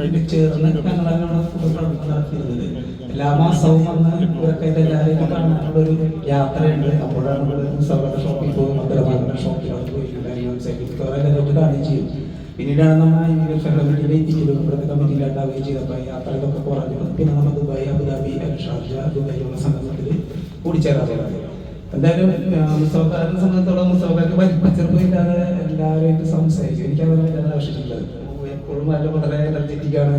അതിന് ചേർന്ന് ഞങ്ങളാണ് പ്രവർത്തനം നടത്തിയിരുന്നത്. എല്ലാ മാസവും വന്ന് ഇവരൊക്കെ എല്ലാവരെയും കാണാനുള്ളൊരു യാത്രയുണ്ട്. അപ്പോഴാണ് മുസ്തഫയുടെ ഷോപ്പിൽ പോകും, മധുരമാരുടെ ഷോപ്പിലാണ് പോയിട്ട് കാണുകയും ചെയ്യും. പിന്നീടാണ് നമ്മൾ കമ്മിറ്റിയിലെ എത്തിക്കലും ഇവിടുത്തെ കമ്മിറ്റിയിലുണ്ടാവുകയും ചെയ്തപ്പോൾ യാത്രകളൊക്കെ കുറഞ്ഞു. പിന്നെ നമ്മൾ ദുബായ്, അബുദാബി, ഷാർജ, ദുബായിലുള്ള സംഘത്തിൽ കൂടിച്ചേരാറുള്ളത്. എന്തായാലും മുസ്തഫയെ സംബന്ധിച്ചോളം മുസ്തഫയ്ക്ക് വലിപ്പച്ചെറുപ്പില്ലാതെ എല്ലാവരുമായിട്ട് സംസാരിക്കും. എനിക്കതൊന്നും ഇല്ലാതെ ആവശ്യമില്ലത്. എപ്പോഴും വളരെ എനർജറ്റിക്കാണ്.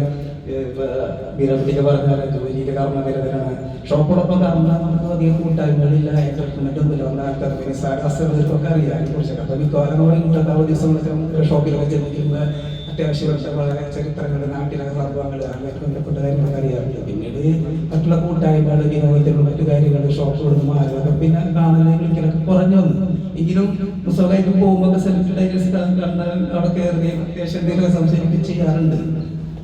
ബീരപ്പറ്റിക്ക് പറഞ്ഞാൽ ജോലിയിലെ കർമ്മനിരതനാണ്. ഷോപ്പോടൊപ്പം കാരണം നമുക്ക് അധികം കൂട്ടായ്മകളില്ല, എന്റർടൈൻമെന്റ് ഒന്നുമില്ല. നമ്മുടെ ആൾക്കാർക്ക് പിന്നെ അസ്ഥികൾക്കൊക്കെ അറിയാം അതിനെക്കുറിച്ചൊക്കെ. അപ്പോൾ മിക്കവാറും നമ്മൾ 120 ദിവസം ഷോപ്പിലൊക്കെ ചെന്നിരിക്കുമ്പോൾ അത്യാവശ്യമായിട്ട് വളരെ ചരിത്രങ്ങൾ, നാട്ടിലെ സംഭവങ്ങൾ, അങ്ങനെ ബന്ധപ്പെട്ട കാര്യങ്ങളൊക്കെ അറിയാറുണ്ട്. പിന്നീട് മറ്റുള്ള കൂട്ടായ്മകൾ, വിനോദത്തിലുള്ള മറ്റു കാര്യങ്ങൾ, ഷോപ്പുകളിൽ മാറുക, പിന്നെ കാണാനും വിളിക്കലൊക്കെ കുറഞ്ഞു വന്നു. എങ്കിലും മുസ്തഫയായിട്ട് പോകുമ്പോൾ സെലിബ്രിറ്റി കണ്ടാൽ അവിടെ കയറി അത്യാവശ്യം എന്തെങ്കിലും സംശയം ചെയ്യാറുണ്ട്.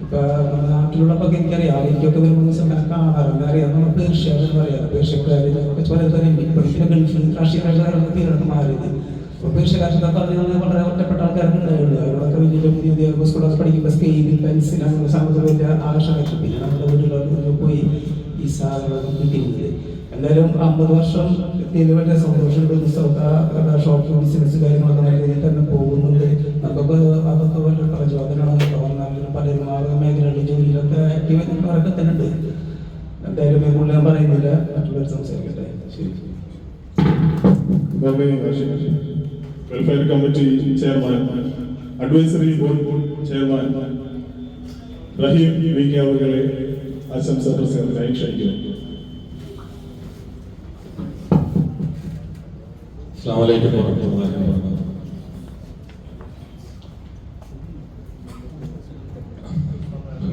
ഇപ്പൊ നാട്ടിലുള്ളപ്പോൾ എനിക്കറിയാം, എനിക്കൊക്കെ വരുമ്പോൾ മുസ്തഫനെ കാണാറുണ്ട്. അറിയാം, നമ്മൾ പേർഷ്യ പറയാറ്, പേർഷ്യക്കാരൊക്കെ പിന്നെ ഗൾഫിൽ രാഷ്ട്രീയക്കാരുടെ പേരൊക്കെ മാറിയത്. അപ്പോൾ പേർഷ്യക്കാരൊക്കെ പറഞ്ഞ് വളരെ ഒറ്റപ്പെട്ട ആൾക്കാർക്ക് ഉണ്ടായുള്ളൂ. അവരോടൊക്കെ വലിയ പുതിയ സ്കൂളൊക്കെ പഠിക്കുമ്പോൾ സ്കെയിലിൽ പെൻസിൽ അങ്ങനെ സാധനങ്ങൾ വലിയ ആകർഷണമായിട്ട് പിന്നെ നമ്മുടെ വീട്ടിലൊക്കെ പോയി ഈ സാധനങ്ങളൊക്കെ കിട്ടിയിരുന്നത്. എന്തായാലും 50 വർഷം എത്തിയതിൽ വലിയ സന്തോഷമുണ്ട്. മുസ്തഫ ഷോപ്പ് ബിസിനസ് കാര്യങ്ങളൊക്കെ നല്ല രീതിയിൽ തന്നെ പോകുന്നുണ്ട്. നമുക്കൊക്കെ അതൊക്കെ വലിയ പ്രചോദനമാണ്. പലരും ആ മേഖലകളിൽ ജോലിയിലൊക്കെ ആക്റ്റീവായിട്ട് തന്നെ ഉണ്ട്. എന്തായാലും കൂടുതൽ ഞാൻ പറയുന്നില്ല, മറ്റുള്ളവർ സംസാരിക്കട്ടെ. ശരി. Welfare committee chairman, advisory board chairman Rahim V K അവരുടെ ആശംസ പ്രസംഗത്തിനായി ക്ഷണിക്കുന്നു. അസ്സലാമു അലൈക്കും വറഹ്മത്തുള്ളാഹി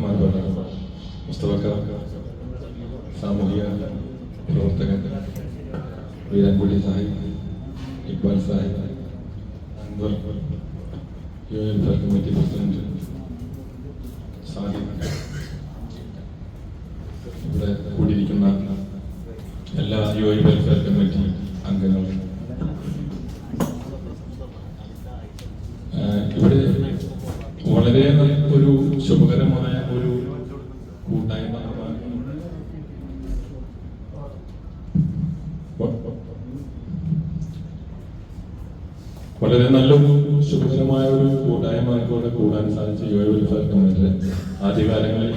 വബറകാതുഹു. മുസ്തഫ സാമൂഹിക പ്രവർത്തകൻ Veerankudi Sahib, Iqbal Sahib, Anwar, welfare committee president Sadiq, ഇവിടെ കൂടിയിരിക്കുന്ന എല്ലാ വെൽഫെയർ കമ്മിറ്റി അംഗങ്ങളും, ഇവിടെ വളരെ ഒരു ശുഭകരമായ ഒരു കൂട്ടായ്മ, വളരെ നല്ലൊരു ശുഭകരമായ ഒരു കൂട്ടായ്മയോടെ കൂടാൻ സാധിച്ച വെൽഫെയർ കമ്മിറ്റിയുടെ ആദ്യകാലങ്ങളിൽ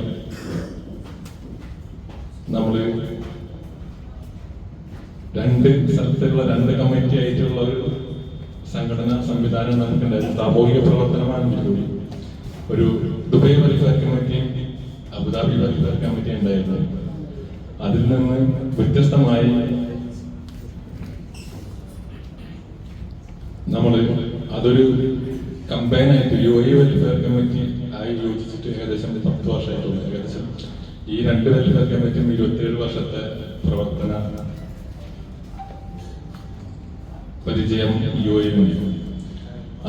നമ്മള് 2 സ്ഥലത്തുള്ള 2 കമ്മിറ്റി ആയിട്ടുള്ള ഒരു സംഘടനാ സംവിധാനം നമുക്കുണ്ടായിരുന്നു. സാമൂഹിക പ്രവർത്തനമാണെങ്കിൽ കൂടി ഒരു ദുബായ് വെൽഫെയർ കമ്മിറ്റിയും അബുദാബി വെൽഫെയർ കമ്മിറ്റി ഉണ്ടായിരുന്നു. അതിൽ നിന്ന് വ്യത്യസ്തമായി നമ്മൾ അതൊരു കമ്പൈനായിട്ട് വെൽഫെയർ കമ്മിറ്റി ആയി യോജിച്ചിട്ട് ഏകദേശം 10 വർഷമായിട്ടുള്ള ഏകദേശം ഈ 2 വെൽഫെയർ കമ്മിറ്റിയും 27 വർഷത്തെ പ്രവർത്തന പരിചയം യുഎഇ.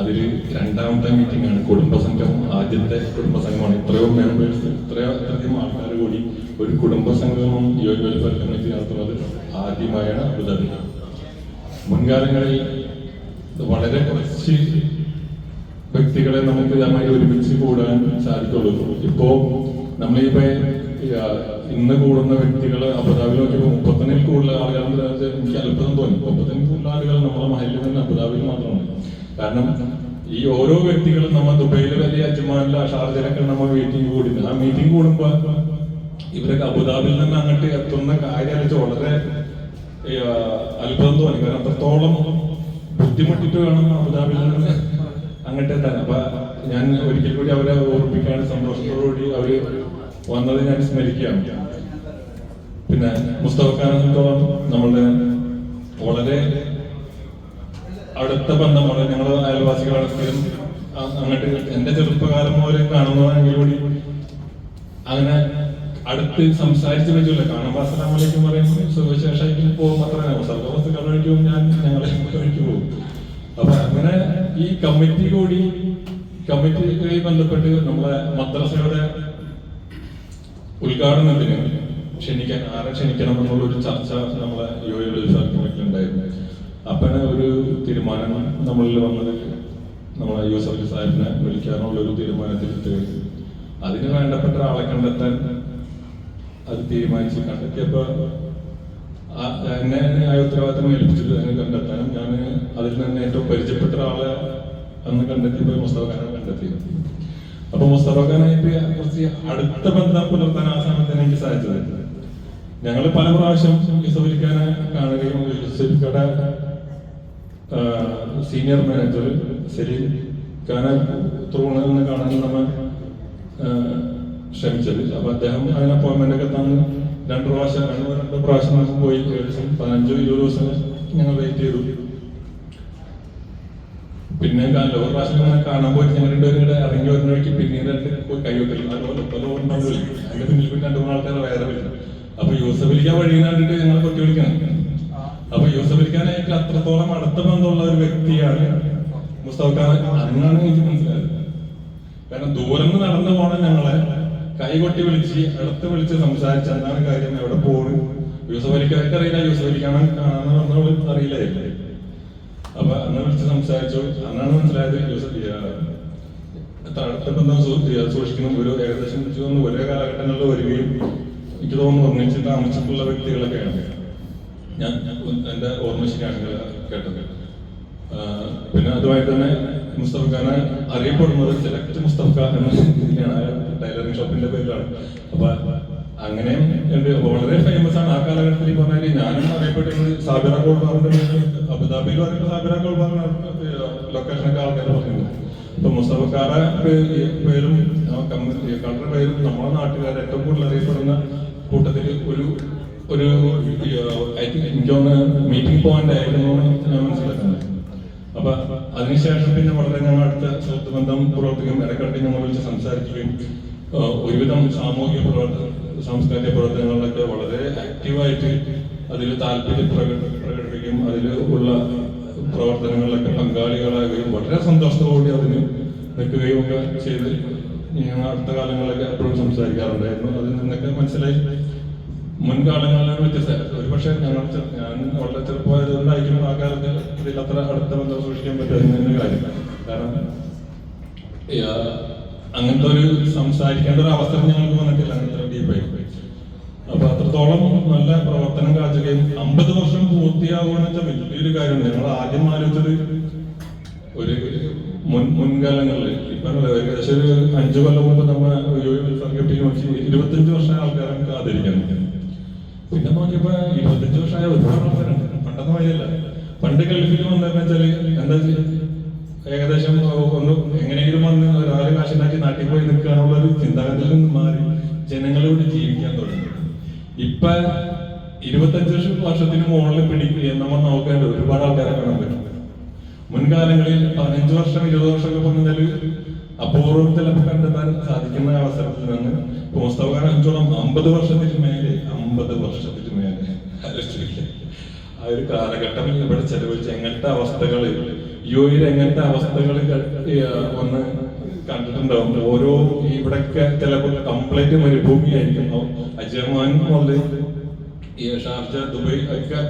അതിൽ 2ാമത്തെ മീറ്റിംഗ് ആണ് കുടുംബസംഘം. ആദ്യത്തെ കുടുംബസംഘമാണ്. ഇത്രയും മെമ്പേഴ്സ്, ഇത്രയധികം ആൾക്കാർ കൂടി ഒരു കുടുംബസംഘവും വെൽഫെയർ കമ്മിറ്റി നടത്തുന്നത് ആദ്യമായാണ് അബുദാബി. മുൻകാലങ്ങളിൽ വളരെ കുറച്ച് വ്യക്തികളെ നമുക്ക് ഇതേമായി ഒരുമിച്ച് കൂടാൻ സാധിക്കുള്ളൂ. ഇപ്പോ നമ്മളിപ്പോ ഇന്ന് കൂടുന്ന വ്യക്തികൾ അബുദാബിയിൽ നോക്കിയപ്പോൾ 30-ൽ കൂടുതൽ ആളുകൾ, എനിക്ക് അത്ഭുതം തോന്നി. 30-ൽ കൂടുതൽ ആളുകൾ നമ്മളെ മഹലിൽ നിന്ന് അബുദാബിയിൽ മാത്രമാണ്. കാരണം ഈ ഓരോ വ്യക്തികളും നമ്മൾ ദുബൈയിലെ വലിയ അജ്മാനിലെ ഷാർജയിലൊക്കെ നമ്മൾ മീറ്റിംഗ് കൂടുന്നത്. ആ മീറ്റിംഗ് കൂടുമ്പോൾ ഇവരൊക്കെ അബുദാബിയിൽ നിന്ന് അങ്ങോട്ട് എത്തുന്ന കാര്യം വളരെ അത്ഭുതം തോന്നി. കാരണം അത്രത്തോളം ബുദ്ധിമുട്ടിട്ട് വേണം അബുദാബിയിൽ നിന്ന് അങ്ങോട്ട് എത്താൻ. അപ്പൊ ഞാൻ ഒരിക്കൽ കൂടി അവരെ ഓർമ്മിക്കാൻ സന്തോഷത്തോടുകൂടി അവര് വന്നത് ഞാൻ സ്മരിക്കുകയാണ്. പിന്നെ മുസ്തഫക്കാരത്തോളം നമ്മളുടെ വളരെ അടുത്ത ബന്ധമാണ്. ഞങ്ങൾ അയൽവാസികളാണ്. സ്ഥിരം അങ്ങോട്ട് എന്റെ ചെറുപ്പകാലം പോലെ കാണുന്നതാണെങ്കിൽ കൂടി അങ്ങനെ അടുത്ത് സംസാരിച്ച് പറ്റില്ല. കാണുമ്പോൾ അസ്സലാമു അലൈക്കും പറയുമ്പോൾ സുവിശേഷമായിട്ട് പോകും മാത്രമേ സർവവസ്തു കഴിക്കും ഞങ്ങളെ കഴിച്ചു പോകും. അപ്പൊ അങ്ങനെ ഈ കമ്മിറ്റിയുമായി ബന്ധപ്പെട്ട് നമ്മളെ മദ്രസയുടെ ഉദ്ഘാടനത്തിന് ആരെ ക്ഷണിക്കണം എന്നുള്ള ഒരു ചർച്ച നമ്മളെ വെൽഫെയർ കമ്മിറ്റിയിൽ ഉണ്ടായിരുന്നു. അപ്പഴാണ് ഒരു തീരുമാനം നമ്മളിൽ വന്നത്. നമ്മളെ യൂസഫ് സാഹിബിനെ വിളിക്കാനുള്ള ഒരു തീരുമാനത്തിലെത്തുകയും അതിന് വേണ്ടപ്പെട്ട ആളെ കണ്ടെത്താൻ അത് തീരുമാനിച്ച് കണ്ടെത്തിയപ്പോൾ എന്നെ ആ ഉത്തരവാദിത്തം ഏൽപ്പിച്ചിട്ട് അതിനെ കണ്ടെത്താനും ഞാൻ അതിൽ നിന്ന് ഏറ്റവും പരിചയപ്പെട്ട ഒരാളെ അന്ന് കണ്ടെത്തിയപ്പോൾ മുസ്തഫ ഖാനെ കണ്ടെത്തി. അപ്പൊ മുസ്തഫ ഖാനായിട്ട് കുറച്ച് അടുത്ത ബന്ധം പുലർത്താൻ ആ സമയത്ത് എനിക്ക് സാധിച്ചത്. ഞങ്ങൾ പല പ്രാവശ്യം യൂസഫ് ഖാനെ കാണുകയും യൂസഫ് ഖാന്റെ സീനിയർ മാനേജർ സലീം ഖാനെ ത്രൂണെന്ന് കാണാൻ നമ്മൾ ശ്രമിച്ചത്. അപ്പൊ അദ്ദേഹം അതിന് അപ്പോയിന്റ്മെന്റ് ഒക്കെ തന്ന് രണ്ട് പ്രാവശ്യം നമുക്ക് പോയി 15-20 ദിവസം ഞങ്ങൾ വെയിറ്റ് ചെയ്തു. പിന്നെ ഒരു പ്രാവശ്യം കാണാൻ പോയിട്ട് ഞങ്ങൾ രണ്ടുപേരും കൂടെ ഇറങ്ങി വരുന്ന വഴിക്ക് പിന്നീട് കൈവെക്കൽ അതിന്റെ പിന്നിൽ പിന്നെ 2-3 ആൾക്കാർ വേറെ വരും. അപ്പൊ യൂസഫ് അലിക്കാൻ വഴി കണ്ടിട്ട് ഞങ്ങൾ കൊട്ടി വിളിക്കണം. അപ്പൊ യൂസഫ് അലിക്കാനായിട്ട് അത്രത്തോളം അടുത്ത ബന്ധമുള്ള ഒരു വ്യക്തിയാണ് മുസ്തഫ ഖാൻ. അന്നാണ് എനിക്ക് മനസ്സിലായത്. കാരണം ദൂരം നിന്ന് നടന്നു പോണ ഞങ്ങളെ കൈകൊട്ടി വിളിച്ച് അടുത്ത് വിളിച്ച് സംസാരിച്ച് എന്താണ് കാര്യം, എവിടെ പോണ്, യൂസഫ് അലിക്കാർക്ക് അറിയില്ല, യൂസഫ് അലിക്കാണ് കാണാന്ന് പറഞ്ഞവള് അറിയില്ലായില്ലേ. അപ്പൊ അന്ന് വിളിച്ച് സംസാരിച്ചു. അന്നാണ് മനസ്സിലായത് അടുത്ത ബന്ധം സൂക്ഷിക്കുന്ന ഒരു ഏകദേശം ഒരേ കാലഘട്ടങ്ങളിൽ വരികയും എനിക്ക് തോന്നുന്നു ഒന്നിച്ച് താമസിച്ചിട്ടുള്ള വ്യക്തികളൊക്കെയാണ് ഞാൻ എന്റെ ഓർമ്മ ശരിയാണെങ്കിൽ കേട്ടത്. പിന്നെ അതുമായി തന്നെ മുസ്തഫ ഖാനെ അറിയപ്പെടുന്നത് സെലക്ട് മുസ്തഫ എന്ന രീതിയിലാണ്, ടൈലറിംഗ് ഷോപ്പിന്റെ പേരിലാണ്. അപ്പൊ അങ്ങനെ വളരെ ഫേമസ് ആണ് ആ കാലഘട്ടത്തിൽ. ഈ പറഞ്ഞാൽ ഞാനും അറിയപ്പെട്ടിരുന്നത് സാബിറ ഗോൾബാറിന്റെ അബുദാബിയിൽ പറയുമ്പോൾ സാബിറ ഗോൾബാറിന്റെ ലൊക്കേഷനൊക്കെ ആൾക്കാർ പറയുന്നത്. ഇപ്പൊ മുസ്തഫ ഖാന്റെ പേരും കളുടെ പേരും നമ്മുടെ നാട്ടുകാർ ഏറ്റവും കൂടുതൽ അറിയപ്പെടുന്ന കൂട്ടത്തിൽ ഒരു എനിക്ക് തോന്നുന്ന മീറ്റിംഗ് പോയിന്റ് ആയിരുന്നു ഞാൻ മനസ്സിലാക്കുന്നത്. അപ്പൊ അതിനുശേഷം പിന്നെ വളരെ ഞങ്ങൾ അടുത്ത സുഹൃത്ത് ബന്ധം പ്രവർത്തിക്കും. ഇടയ്ക്കിടയ്ക്ക് ഞങ്ങൾ വിളിച്ച് സംസാരിക്കുകയും ഒരുവിധം സാംസ്കാരിക പ്രവർത്തനങ്ങളിലൊക്കെ വളരെ ആക്റ്റീവായിട്ട് അതിൽ താല്പര്യം പ്രകടിപ്പിക്കും. അതിൽ ഉള്ള പ്രവർത്തനങ്ങളിലൊക്കെ പങ്കാളികളാകുകയും വളരെ സന്തോഷത്തോടുകൂടി അതിന് നിൽക്കുകയും ഒക്കെ ചെയ്ത് ഞങ്ങൾ അടുത്ത കാലങ്ങളിലൊക്കെ എപ്പോഴും സംസാരിക്കാറുണ്ടായിരുന്നു. അതിൽ നിന്നൊക്കെ മനസ്സിലായി മുൻകാലങ്ങളിലാണ് വ്യത്യസ്തമായത്. ഒരുപക്ഷെ ഞാൻ വളരെ ചെറുപ്പമായതുകൊണ്ടായിരിക്കും ആ കാലത്ത് ഇതിൽ അത്ര അടുത്ത ബന്ധം സൂക്ഷിക്കാൻ പറ്റുന്ന കാര്യം. കാരണം അങ്ങനത്തെ ഒരു സംസാരിക്കേണ്ട ഒരു അവസരം ഞങ്ങൾക്ക് വന്നിട്ടില്ല അങ്ങനത്തെ ഡീപ്പായി. അപ്പൊ അത്രത്തോളം നല്ല പ്രവർത്തനം കാഴ്ചയും 50 വർഷം പൂർത്തിയാവുകയെന്ന് വെച്ചാൽ വലിയൊരു കാര്യമാണ്. ഞങ്ങൾ ആദ്യം ആലോചിച്ചത് ഒരു മുൻകാലങ്ങളിൽ ഇപ്പൊ ഏകദേശം ഒരു 5 കൊല്ലം മുമ്പ് നമ്മൾ 25 വർഷമായ ആൾക്കാരെ നമുക്ക് ആദരിക്കാൻ പറ്റും. പിന്നെ നോക്കിയപ്പോ 25 വർഷമായ ഒരുപാട് ആൾക്കാരുണ്ട്. പണ്ടെന്ന് മാതിരിയല്ല. പണ്ട് ഗൾഫിൽ വന്നതെന്ന് വെച്ചാല് എന്താ ഏകദേശം ഒന്ന് എങ്ങനെയെങ്കിലും വന്ന് ഒരാളെ കാശുണ്ടാക്കി നാട്ടിൽ പോയി നിൽക്കാനുള്ള ഒരു ചിന്താഗതിയിൽ നിന്ന് മാറി ജനങ്ങളോട് ജീവിക്കാൻ തുടങ്ങി. ഇപ്പൊ 25 വർഷത്തിന് മുകളിൽ പിടിക്കുക നമ്മൾ നോക്കേണ്ട ഒരുപാട് ആൾക്കാരെ കാണാൻ പറ്റും. മുൻകാലങ്ങളിൽ 15 വർഷം 20 വർഷമൊക്കെ പറഞ്ഞാല് അപൂർവത്തിൽ കണ്ടെത്താൻ സാധിക്കുന്ന അവസരത്തിൽ നിന്ന് മുസ്തഫ ഖാൻ അഞ്ചോളം 50 വർഷത്തിന് മേലെ ആ ഒരു കാലഘട്ടം ഇവിടെ ചെലവഴിച്ച് എങ്ങനത്തെ അവസ്ഥകൾ യുഎഇയിൽ എങ്ങനത്തെ അവസ്ഥകൾ ഒന്ന് കണ്ടിട്ടുണ്ടാവും. ഓരോ ഇവിടൊക്കെ ചിലപ്പോൾ കംപ്ലീറ്റ് മരുഭൂമിയായിരിക്കും. അജ്മാൻ മുതൽ ഈ ഷാർജ ദുബൈ ഒക്കെ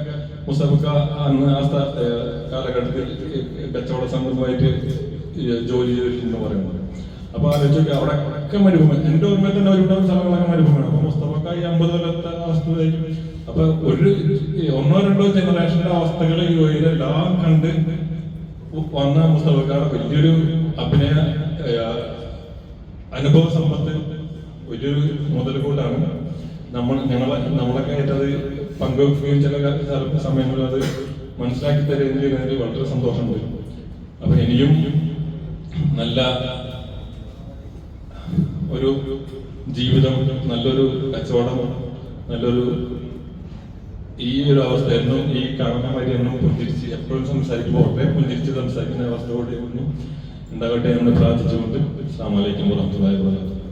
മുസ്തഫ അന്ന് ആ കാലഘട്ടത്തിൽ കച്ചവട സംഘമായിട്ട് ജോലി ചെയ്തിട്ടുണ്ടെന്ന് പറയുന്നത്. അപ്പൊ ആലോചിക്കുക അവിടെ ഒക്കെ മരുഭൂമി. എന്റെ ഓർമ്മയിൽ തന്നെ ഒരുപാട് സ്ഥലങ്ങളൊക്കെ മരുഭൂമിയാണ്. അപ്പൊ മുസ്തഫ ഈ 50 കൊല്ലത്തെ അവസ്ഥ അപ്പൊ ഒരു 1-2 ജനറേഷന്റെ അവസ്ഥകൾ യുഎഇയിലെല്ലാം കണ്ട് വന്ന മുസ്തഫ വലിയൊരു അഭിനയ അനുഭവ സമ്പത്ത് വലിയൊരു മുതൽക്കൂട്ടാണ്. നമ്മളൊക്കെ ആയിട്ടത് പങ്കുവെക്കുകയും ചില സമയങ്ങളിൽ അത് മനസ്സിലാക്കി തരുകയും ചെയ്യുന്നതിൽ വളരെ സന്തോഷമുണ്ട്. അപ്പൊ ഇനിയും നല്ല ഒരു ജീവിതം, നല്ലൊരു കച്ചവടം, നല്ലൊരു ഈ ഒരു അവസ്ഥ എന്നും ഈ കാണുന്ന മാതിരി എന്നും പുഞ്ചിരിച്ച് എപ്പോഴും സംസാരിക്കുമ്പോൾ വളരെ പുഞ്ചിരിച്ച് സംസാരിക്കുന്ന അവസ്ഥയോടെ ഒന്നും ഉണ്ടാകട്ടെ എന്ന് പ്രാർത്ഥിച്ചുകൊണ്ട് അസ്സലാമു അലൈക്കും വറഹ്മത്തുള്ളാഹി വബറകാതുഹു.